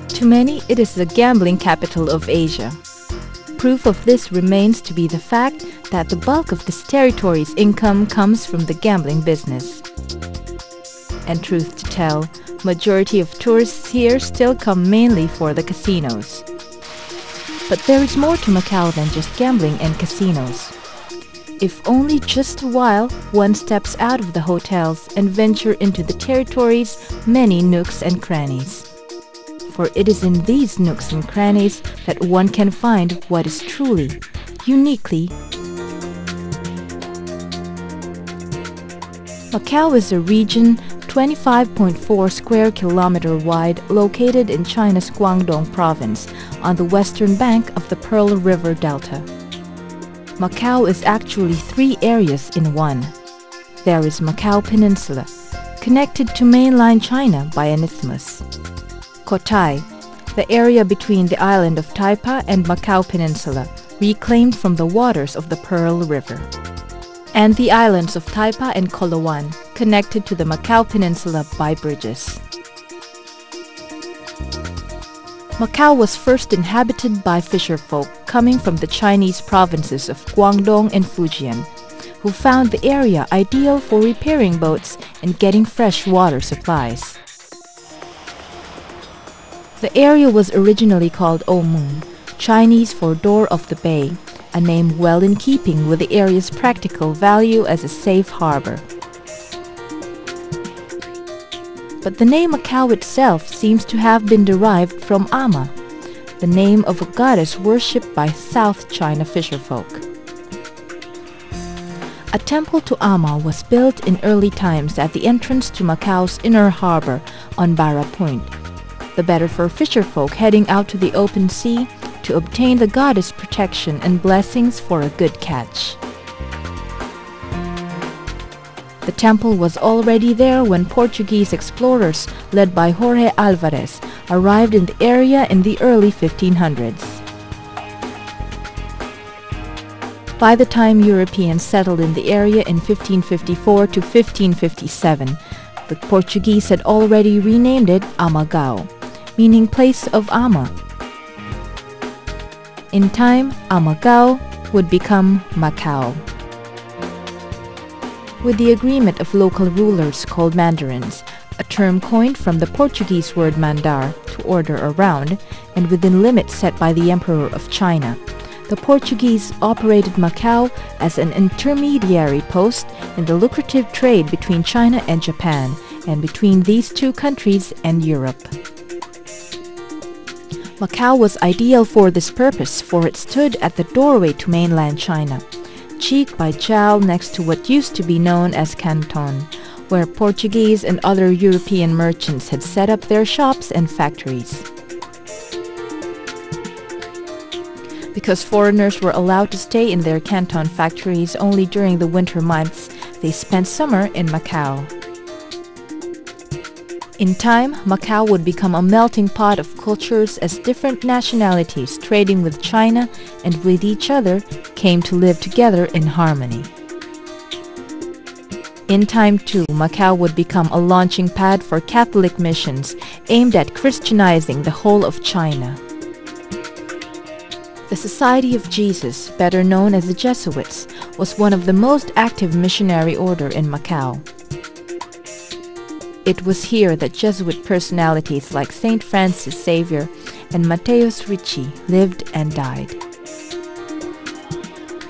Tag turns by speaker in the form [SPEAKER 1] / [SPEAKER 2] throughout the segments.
[SPEAKER 1] To many, it is the gambling capital of Asia. Proof of this remains to be the fact that the bulk of this territory's income comes from the gambling business. And truth to tell, majority of tourists here still come mainly for the casinos. But there is more to Macau than just gambling and casinos. If only just a while one steps out of the hotels and venture into the territory's many nooks and crannies. For it is in these nooks and crannies that one can find what is truly, uniquely Macau is a region 25.4 square kilometer wide located in China's Guangdong province on the western bank of the Pearl River Delta. Macau is actually three areas in one. There is Macao Peninsula, connected to mainland China by an isthmus. Cotai, the area between the island of Taipa and Macao Peninsula, reclaimed from the waters of the Pearl River. And the islands of Taipa and Koloan, connected to the Macao Peninsula by bridges. Macau was first inhabited by fisherfolk coming from the Chinese provinces of Guangdong and Fujian, who found the area ideal for repairing boats and getting fresh water supplies. The area was originally called Omun, Chinese for Door of the Bay, a name well in keeping with the area's practical value as a safe harbor. But the name Macau itself seems to have been derived from Armagh, the name of a goddess worshipped by South China fisherfolk. A temple to Armagh was built in early times at the entrance to Macau's inner harbor on Barra Point, the better for fisherfolk heading out to the open sea to obtain the goddess' protection and blessings for a good catch. The temple was already there when Portuguese explorers led by Jorge Alvarez arrived in the area in the early 1500s. By the time Europeans settled in the area in 1554 to 1557, the Portuguese had already renamed it Armagh, meaning place of Armagh. In time, Armagh would become Macau. With the agreement of local rulers called mandarins, a term coined from the Portuguese word mandar, to order around, and within limits set by the Emperor of China, the Portuguese operated Macau as an intermediary post in the lucrative trade between China and Japan, and between these two countries and Europe. Macau was ideal for this purpose, for it stood at the doorway to mainland China, cheek by jowl next to what used to be known as Canton, where Portuguese and other European merchants had set up their shops and factories. Because foreigners were allowed to stay in their Canton factories only during the winter months, they spent summer in Macau. In time, Macau would become a melting pot of cultures as different nationalities trading with China and with each other came to live together in harmony. In time too, Macau would become a launching pad for Catholic missions aimed at Christianizing the whole of China. The Society of Jesus, better known as the Jesuits, was one of the most active missionary order in Macau. It was here that Jesuit personalities like Saint Francis Xavier and Mateus Ricci lived and died.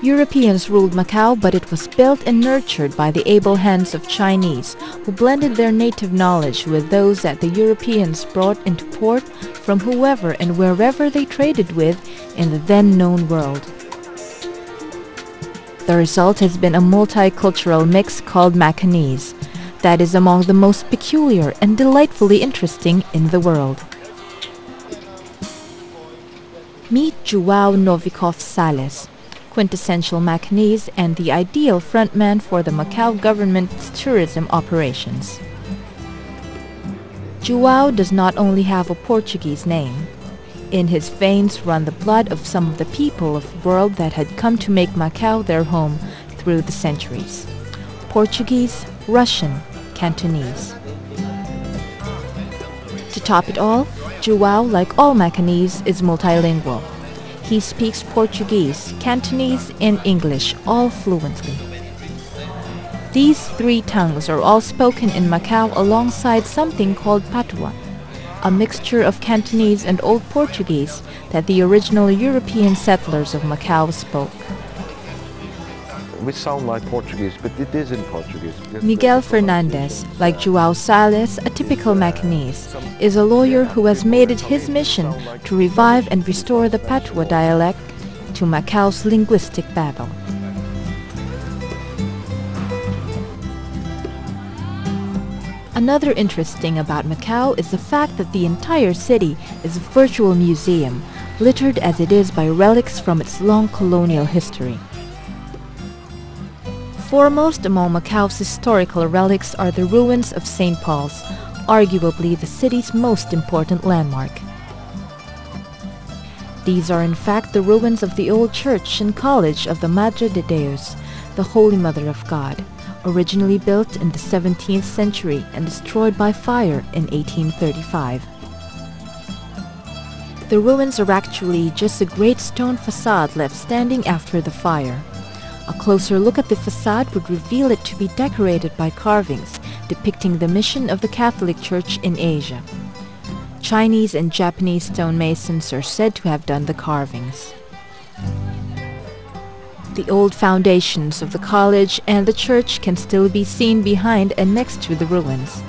[SPEAKER 1] Europeans ruled Macau, but it was built and nurtured by the able hands of Chinese, who blended their native knowledge with those that the Europeans brought into port from whoever and wherever they traded with in the then-known world. The result has been a multicultural mix called Macanese, that is among the most peculiar and delightfully interesting in the world. Meet Joao Novikov Sales, quintessential Macanese and the ideal frontman for the Macau government's tourism operations. Joao does not only have a Portuguese name. In his veins run the blood of some of the people of the world that had come to make Macau their home through the centuries. Portuguese, Russian, Cantonese. To top it all, João, like all Macanese, is multilingual. He speaks Portuguese, Cantonese, and English, all fluently. These three tongues are all spoken in Macau alongside something called patois, a mixture of Cantonese and Old Portuguese that the original European settlers of Macau spoke.
[SPEAKER 2] We sound like Portuguese, but it is in Portuguese.
[SPEAKER 1] Miguel Fernandez, like João Salles, a typical Macanese, is a lawyer who has made it his mission to revive and restore the patois dialect to Macau's linguistic babel. Another interesting about Macau is the fact that the entire city is a virtual museum, littered as it is by relics from its long colonial history. Foremost among Macau's historical relics are the ruins of St. Paul's, arguably the city's most important landmark. These are in fact the ruins of the old church and college of the Madre de Deus, the Holy Mother of God, originally built in the 17th century and destroyed by fire in 1835. The ruins are actually just a great stone facade left standing after the fire. A closer look at the facade would reveal it to be decorated by carvings depicting the mission of the Catholic Church in Asia. Chinese and Japanese stonemasons are said to have done the carvings. The old foundations of the college and the church can still be seen behind and next to the ruins.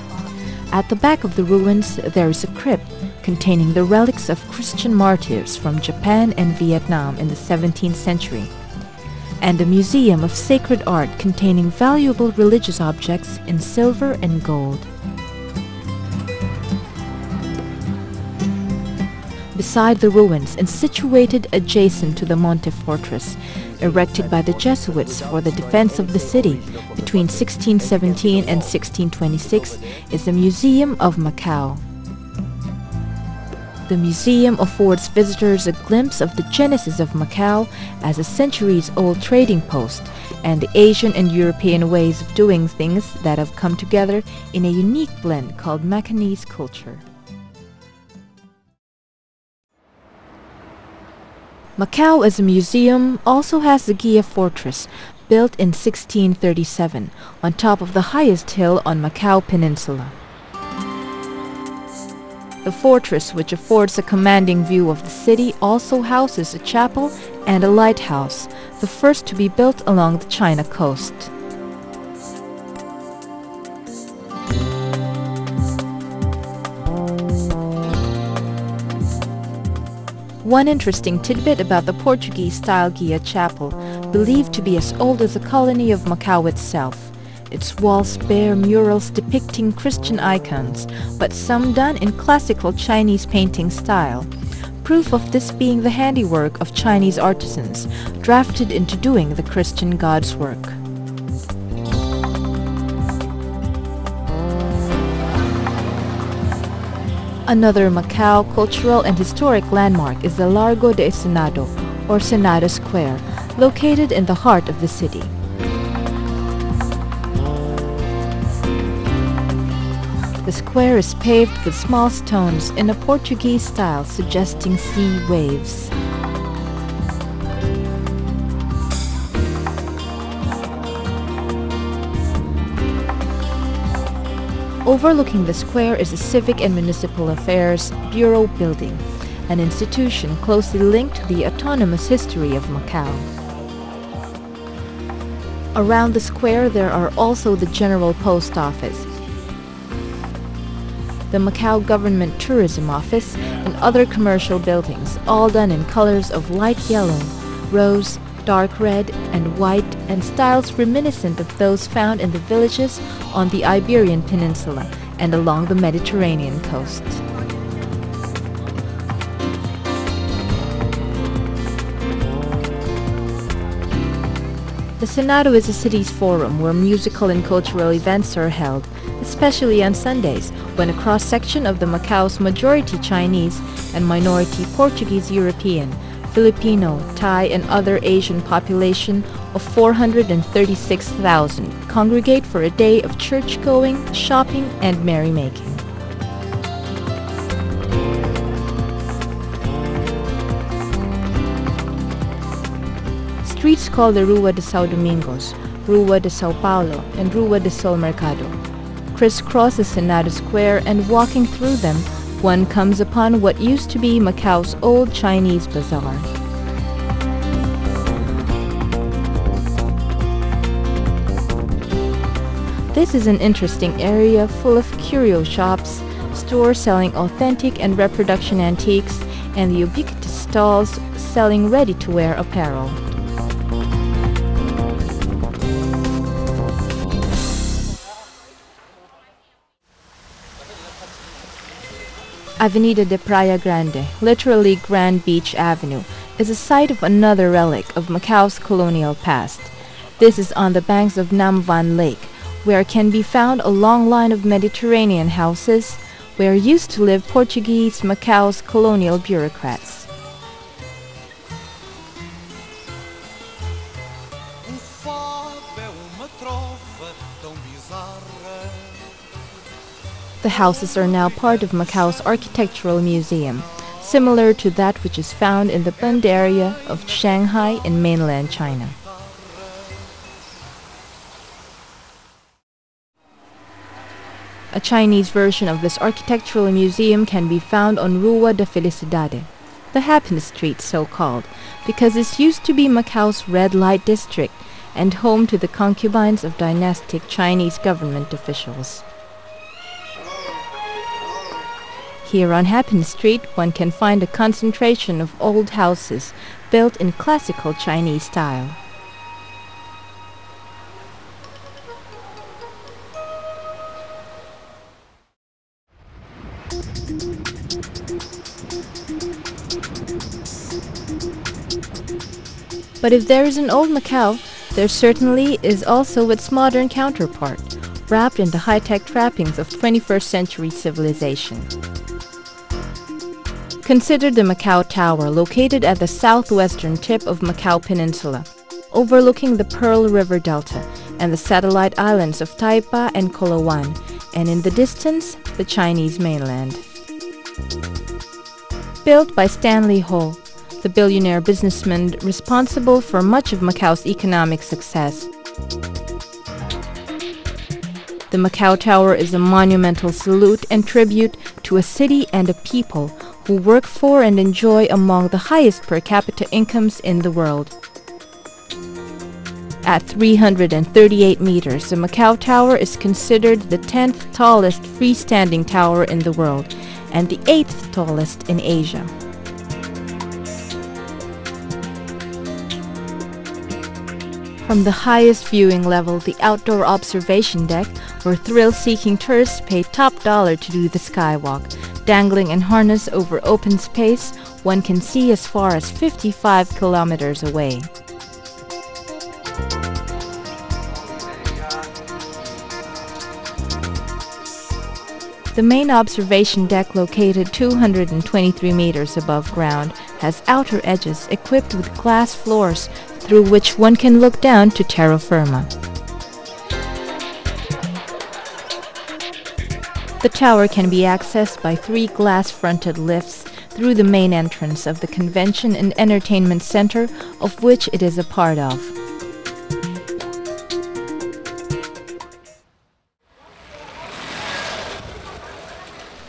[SPEAKER 1] At the back of the ruins there is a crypt containing the relics of Christian martyrs from Japan and Vietnam in the 17th century, and a museum of sacred art containing valuable religious objects in silver and gold. Beside the ruins and situated adjacent to the Monte Fortress, erected by the Jesuits for the defense of the city between 1617 and 1626, is the Museum of Macau. The museum affords visitors a glimpse of the genesis of Macau as a centuries-old trading post and the Asian and European ways of doing things that have come together in a unique blend called Macanese culture. Macau as a museum also has the Ghia Fortress, built in 1637 on top of the highest hill on Macau Peninsula. The fortress, which affords a commanding view of the city, also houses a chapel and a lighthouse, the first to be built along the China coast. One interesting tidbit about the Portuguese-style Ghia Chapel, believed to be as old as the colony of Macau itself. Its walls bear murals depicting Christian icons, but some done in classical Chinese painting style, proof of this being the handiwork of Chinese artisans, drafted into doing the Christian God's work. Another Macau cultural and historic landmark is the Largo de Senado, or Sonata Square, located in the heart of the city. The square is paved with small stones in a Portuguese style suggesting sea waves. Overlooking the square is the Civic and Municipal Affairs Bureau building, an institution closely linked to the autonomous history of Macau. Around the square there are also the General Post Office, the Macau Government Tourism Office, and other commercial buildings, all done in colors of light yellow, rose, dark red, and white, and styles reminiscent of those found in the villages on the Iberian Peninsula and along the Mediterranean coast. The Senado is a city's forum where musical and cultural events are held, especially on Sundays, when a cross-section of the Macao's majority Chinese and minority Portuguese European, Filipino, Thai, and other Asian population of 436,000 congregate for a day of church-going, shopping, and merrymaking. Streets called the Rua de São Domingos, Rua de São Paulo, and Rua de Sol Mercado crisscross the Sonata Square, and walking through them, one comes upon what used to be Macao's old Chinese bazaar. This is an interesting area full of curio shops, stores selling authentic and reproduction antiques, and the ubiquitous stalls selling ready-to-wear apparel. Avenida de Praia Grande, literally Grand Beach Avenue, is a site of another relic of Macao's colonial past. This is on the banks of Nam Van Lake, where can be found a long line of Mediterranean houses where used to live Portuguese Macao's colonial bureaucrats. The houses are now part of Macao's architectural museum, similar to that which is found in the Bund area of Shanghai in mainland China. A Chinese version of this architectural museum can be found on Rua da Felicidade, the Happiness Street so-called, because this used to be Macao's red light district and home to the concubines of dynastic Chinese government officials. Here on Happiness Street, one can find a concentration of old houses built in classical Chinese style. But if there is an old Macao, there certainly is also its modern counterpart, wrapped in the high-tech trappings of 21st century civilization. Consider the Macao Tower, located at the southwestern tip of Macao Peninsula, overlooking the Pearl River Delta and the satellite islands of Taipa and Kolowan, and in the distance, the Chinese mainland. Built by Stanley Ho, the billionaire businessman responsible for much of Macao's economic success. The Macao Tower is a monumental salute and tribute to a city and a people who work for and enjoy among the highest per capita incomes in the world. At 338 meters, the Macao Tower is considered the 10th tallest freestanding tower in the world and the 8th tallest in Asia. From the highest viewing level, the outdoor observation deck, where thrill-seeking tourists pay top dollar to do the skywalk, dangling in harness over open space, one can see as far as 55 kilometers away. The main observation deck, located 223 meters above ground, has outer edges equipped with glass floors through which one can look down to terra firma. The tower can be accessed by 3 glass-fronted lifts through the main entrance of the Convention and Entertainment Center, of which it is a part of.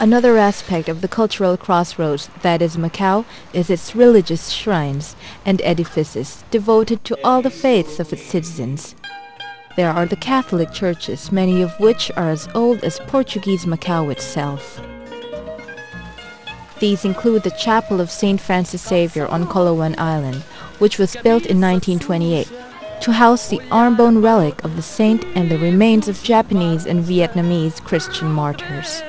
[SPEAKER 1] Another aspect of the cultural crossroads that is Macao is its religious shrines and edifices devoted to all the faiths of its citizens. There are the Catholic churches, many of which are as old as Portuguese Macao itself. These include the Chapel of St. Francis Xavier on Kolowan Island, which was built in 1928 to house the arm-bone relic of the saint and the remains of Japanese and Vietnamese Christian martyrs.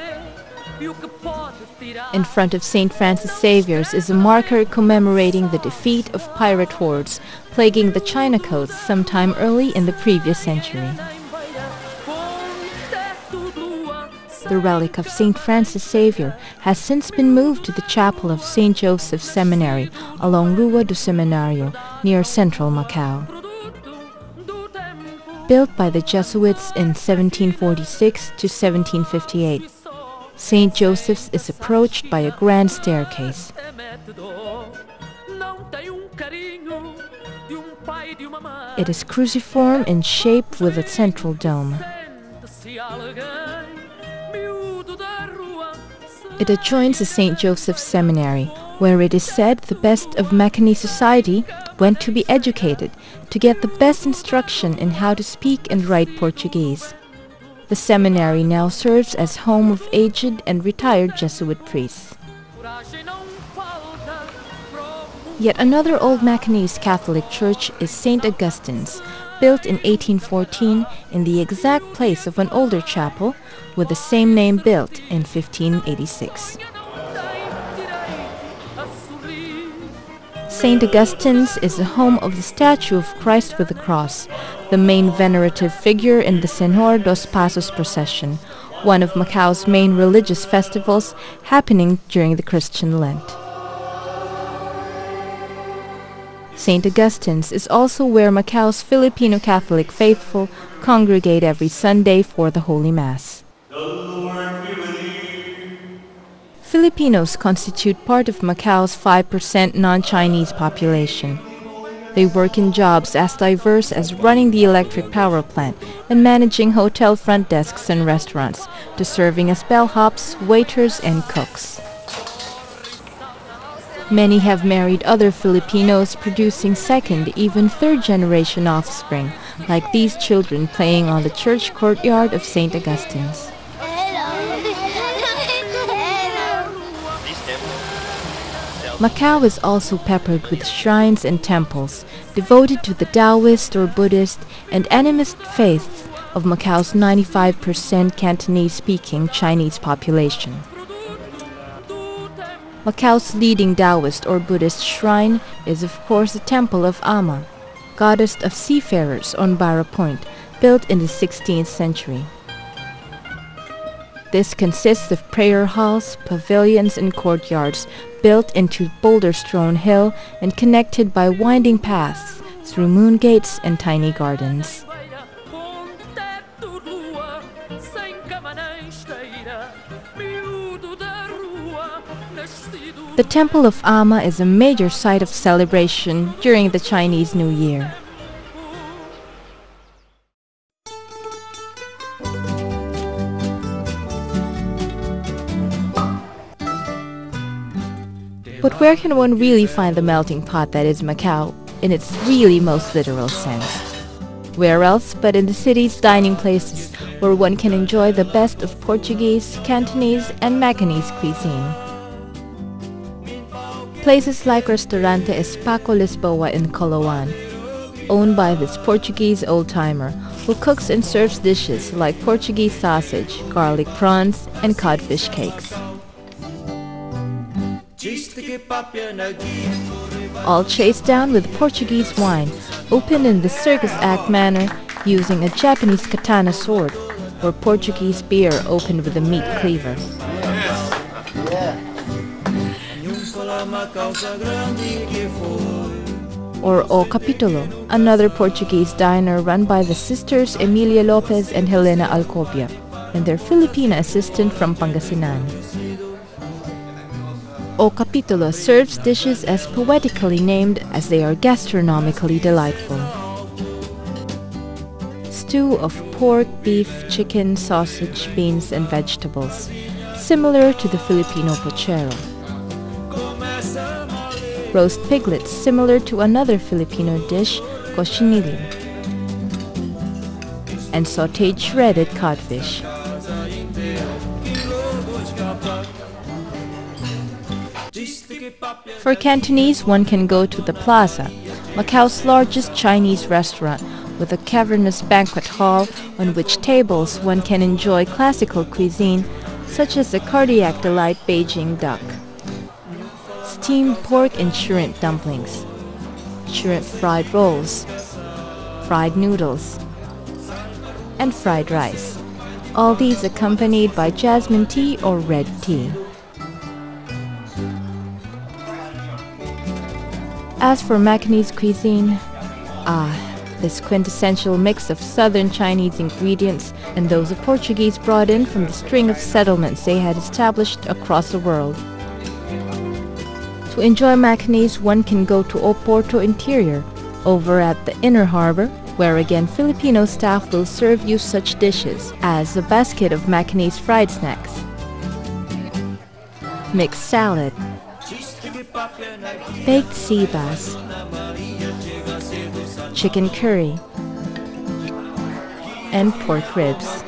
[SPEAKER 1] In front of St. Francis Xavier's is a marker commemorating the defeat of pirate hordes plaguing the China coast sometime early in the previous century. The relic of St. Francis Xavier has since been moved to the chapel of St. Joseph's Seminary along Rua do Seminário near central Macau. Built by the Jesuits in 1746 to 1758, St. Joseph's is approached by a grand staircase. It is cruciform in shape with a central dome. It adjoins the St. Joseph's Seminary, where it is said the best of Macanese society went to be educated to get the best instruction in how to speak and write Portuguese. The seminary now serves as home of aged and retired Jesuit priests. Yet another old Macanese Catholic church is St. Augustine's, built in 1814 in the exact place of an older chapel with the same name built in 1586. St. Augustine's is the home of the statue of Christ with the Cross, the main venerative figure in the Señor dos Passos procession, one of Macau's main religious festivals happening during the Christian Lent. St. Augustine's is also where Macau's Filipino Catholic faithful congregate every Sunday for the Holy Mass.
[SPEAKER 3] The Lord be with you.
[SPEAKER 1] Filipinos constitute part of Macau's 5% non-Chinese population. They work in jobs as diverse as running the electric power plant and managing hotel front desks and restaurants, to serving as bellhops, waiters, and cooks. Many have married other Filipinos, producing second, even third-generation offspring, like these children playing on the church courtyard of St. Augustine's. Macau is also peppered with shrines and temples devoted to the Taoist or Buddhist and animist faiths of Macau's 95% Cantonese-speaking Chinese population. Macau's leading Taoist or Buddhist shrine is of course the Temple of Armagh, goddess of seafarers on Barra Point, built in the 16th century. This consists of prayer halls, pavilions, and courtyards built into boulder-strewn hill and connected by winding paths through moon gates and tiny gardens. The Temple of Armagh is a major site of celebration during the Chinese New Year. But where can one really find the melting pot that is Macau in its really most literal sense? Where else but in the city's dining places, where one can enjoy the best of Portuguese, Cantonese, and Macanese cuisine. Places like Restaurante Espaco Lisboa in Calauan, owned by this Portuguese old-timer who cooks and serves dishes like Portuguese sausage, garlic prawns, and codfish cakes. All chased down with Portuguese wine, opened in the circus act manner using a Japanese katana sword, or Portuguese beer opened with a meat cleaver. Or O Capitulo, another Portuguese diner run by the sisters Emilia Lopez and Helena Alcobia, and their Filipina assistant from Pangasinan. O Capitulo serves dishes as poetically named as they are gastronomically delightful. Stew of pork, beef, chicken, sausage, beans, and vegetables, similar to the Filipino puchero. Roast piglets, similar to another Filipino dish, cochinillo. And sautéed shredded codfish. For Cantonese, one can go to the Plaza, Macau's largest Chinese restaurant, with a cavernous banquet hall on which tables one can enjoy classical cuisine, such as the cardiac delight Beijing duck, steamed pork and shrimp dumplings, shrimp fried rolls, fried noodles, and fried rice, all these accompanied by jasmine tea or red tea. As for Macanese cuisine, this quintessential mix of southern Chinese ingredients and those of Portuguese brought in from the string of settlements they had established across the world. To enjoy Macanese, one can go to Oporto Interior, over at the inner harbor, where again Filipino staff will serve you such dishes as a basket of Macanese fried snacks, mixed salad, baked sea bass, chicken curry, and pork ribs.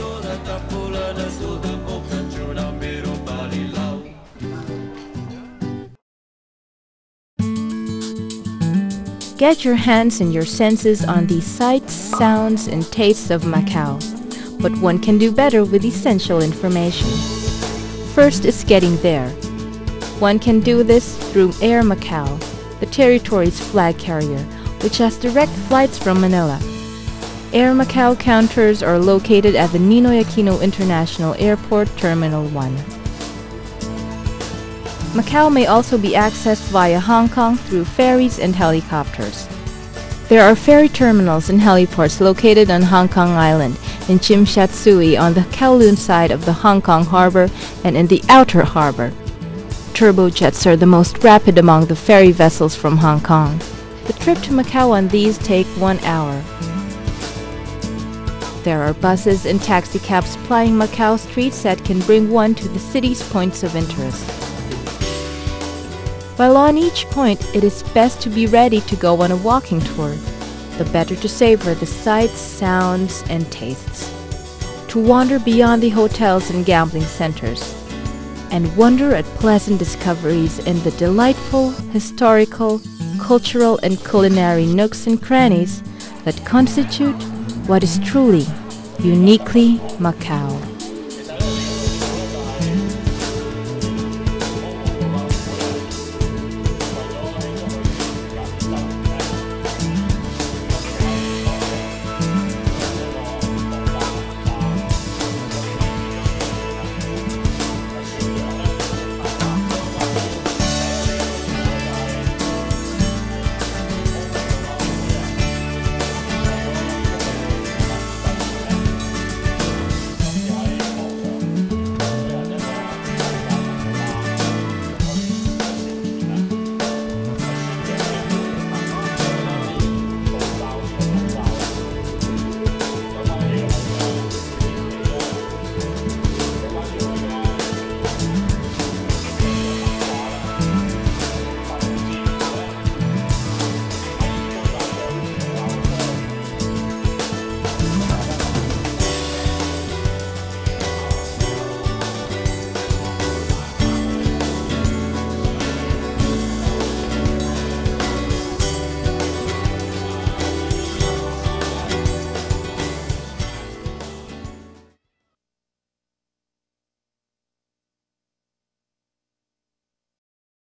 [SPEAKER 1] Get your hands and your senses on the sights, sounds, and tastes of Macau, but one can do better with essential information. First is getting there. One can do this through Air Macau, the territory's flag carrier, which has direct flights from Manila. Air Macau counters are located at the Ninoy Aquino International Airport Terminal 1. Macau may also be accessed via Hong Kong through ferries and helicopters. There are ferry terminals and heliports located on Hong Kong Island, in Tsim Shat Tsui on the Kowloon side of the Hong Kong harbor and in the outer harbor. Turbojets are the most rapid among the ferry vessels from Hong Kong. The trip to Macau on these take 1 hour. There are buses and taxicabs plying Macau streets that can bring one to the city's points of interest. While on each point, it is best to be ready to go on a walking tour, the better to savor the sights, sounds, and tastes. To wander beyond the hotels and gambling centers, and wonder at pleasant discoveries in the delightful, historical, cultural, and culinary nooks and crannies that constitute what is truly, uniquely Macau.